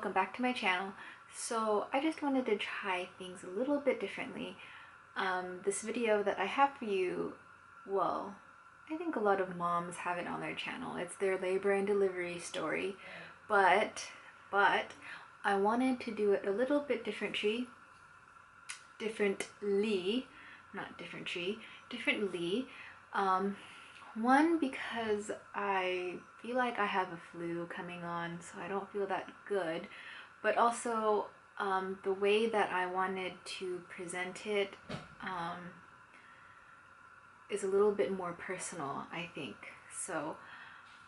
welcome back to my channel. So I just wanted to try things a little bit differently. This video that I have for you, well, I think a lot of moms have it on their channel. It's their labor and delivery story, but I wanted to do it a little bit differently. One, because I feel like I have a flu coming on, so I don't feel that good, but also the way that I wanted to present it is a little bit more personal, I think. So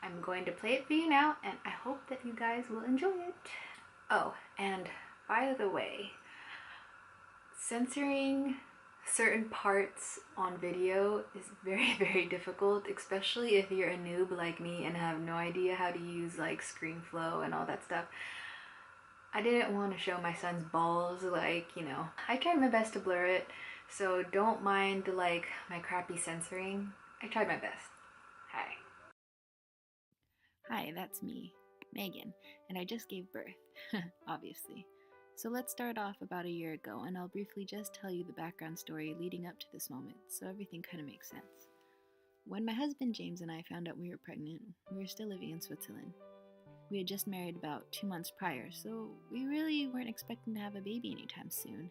I'm going to play it for you now, and I hope that you guys will enjoy it. Oh, and by the way, censoring certain parts on video is very difficult, especially if you're a noob like me and have no idea how to use like ScreenFlow and all that stuff. I didn't want to show my son's balls, like, you know. I tried my best to blur it, so don't mind like my crappy censoring. I tried my best. Hi. Hi, that's me, Megan, and I just gave birth, obviously. So let's start off about a year ago, and I'll briefly just tell you the background story leading up to this moment, so everything kind of makes sense. When my husband James and I found out we were pregnant, we were still living in Switzerland. We had just married about 2 months prior, so we really weren't expecting to have a baby anytime soon.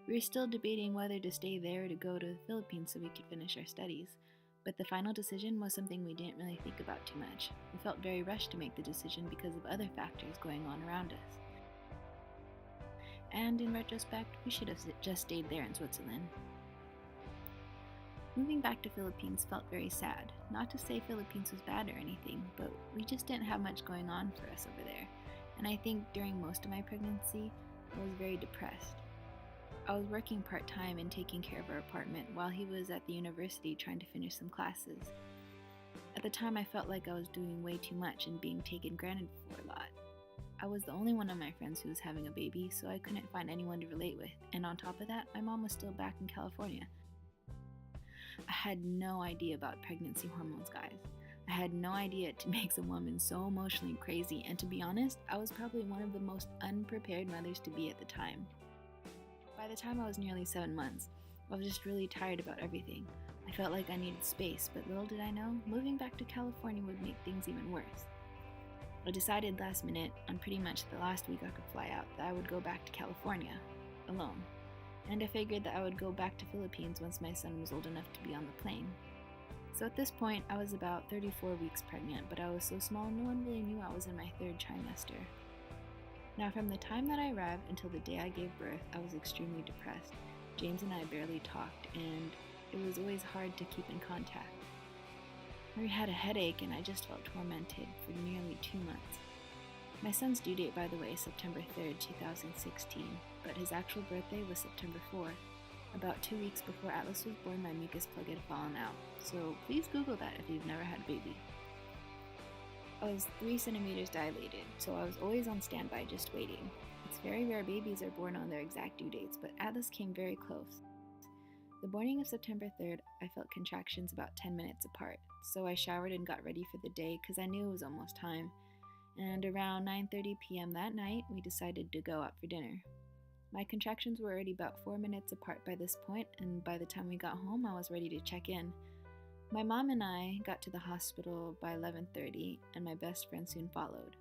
We were still debating whether to stay there or to go to the Philippines so we could finish our studies. But the final decision was something we didn't really think about too much. We felt very rushed to make the decision because of other factors going on around us. And in retrospect, we should have just stayed there in Switzerland. Moving back to Philippines felt very sad. Not to say Philippines was bad or anything, but we just didn't have much going on for us over there. And I think during most of my pregnancy, I was very depressed. I was working part-time and taking care of our apartment while he was at the university trying to finish some classes. At the time, I felt like I was doing way too much and being taken granted for a lot. I was the only one of my friends who was having a baby, so I couldn't find anyone to relate with, and on top of that, my mom was still back in California. I had no idea about pregnancy hormones, guys. I had no idea it makes a woman so emotionally crazy, and to be honest, I was probably one of the most unprepared mothers to be at the time. By the time I was nearly 7 months, I was just really tired about everything. I felt like I needed space, but little did I know, moving back to California would make things even worse. I decided last minute, on pretty much the last week I could fly out, that I would go back to California, alone. And I figured that I would go back to Philippines once my son was old enough to be on the plane. So at this point, I was about 34 weeks pregnant, but I was so small no one really knew I was in my 3rd trimester. Now, from the time that I arrived until the day I gave birth, I was extremely depressed. James and I barely talked, and it was always hard to keep in contact. I had a headache, and I just felt tormented for nearly 2 months. My son's due date, by the way, is September 3rd, 2016, but his actual birthday was September 4th. About 2 weeks before Atlas was born, my mucus plug had fallen out, so please Google that if you've never had a baby. I was 3 centimeters dilated, so I was always on standby just waiting. It's very rare babies are born on their exact due dates, but Atlas came very close. The morning of September 3rd, I felt contractions about 10 minutes apart, so I showered and got ready for the day because I knew it was almost time. And around 9:30 p.m. that night, we decided to go out for dinner. My contractions were already about 4 minutes apart by this point, and by the time we got home, I was ready to check in. My mom and I got to the hospital by 11:30, and my best friend soon followed.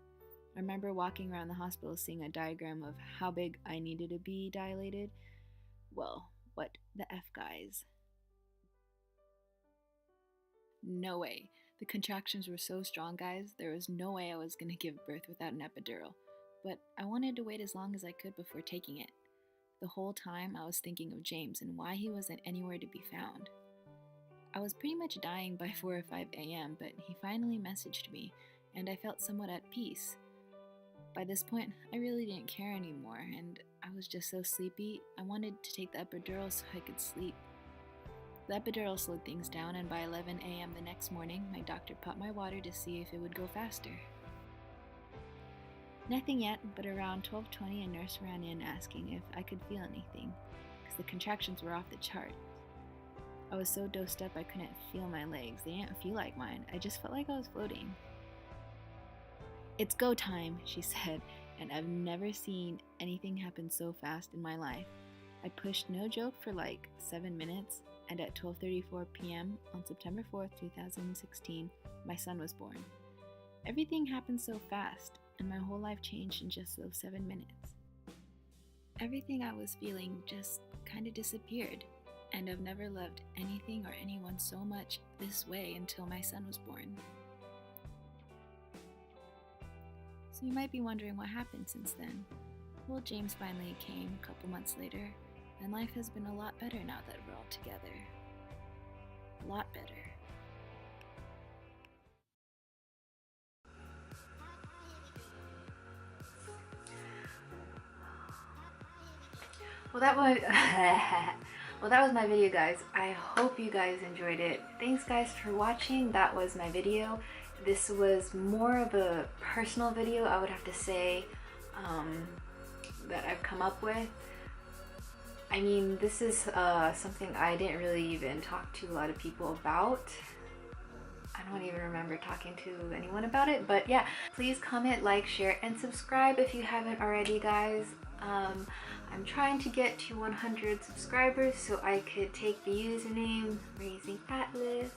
I remember walking around the hospital seeing a diagram of how big I needed to be dilated. Well, what the F, guys? No way. The contractions were so strong, guys, there was no way I was going to give birth without an epidural. But I wanted to wait as long as I could before taking it. The whole time I was thinking of James and why he wasn't anywhere to be found. I was pretty much dying by 4 or 5 a.m., but he finally messaged me, and I felt somewhat at peace. By this point, I really didn't care anymore, and I was just so sleepy, I wanted to take the epidural so I could sleep. The epidural slowed things down, and by 11 a.m. the next morning, my doctor popped my water to see if it would go faster. Nothing yet, but around 12:20 a nurse ran in asking if I could feel anything, because the contractions were off the chart. I was so dosed up I couldn't feel my legs. They didn't feel like mine. I just felt like I was floating. "It's go time," she said, and I've never seen anything happen so fast in my life. I pushed no joke for like 7 minutes, and at 12:34 p.m. on September 4th, 2016, my son was born. Everything happened so fast, and my whole life changed in just those 7 minutes. Everything I was feeling just kind of disappeared, and I've never loved anything or anyone so much this way until my son was born. So you might be wondering what happened since then. Well, James finally came a couple months later, and life has been a lot better now that we're all together. A lot better. Well, that was my video, guys. I hope you guys enjoyed it. Thanks, guys, for watching. That was my video. This was more of a personal video, I would have to say, that I've come up with. I mean, this is something I didn't really even talk to a lot of people about. I don't even remember talking to anyone about it, but yeah, please comment, like, share, and subscribe if you haven't already, guys. I'm trying to get to 100 subscribers so I could take the username Raising Atlas.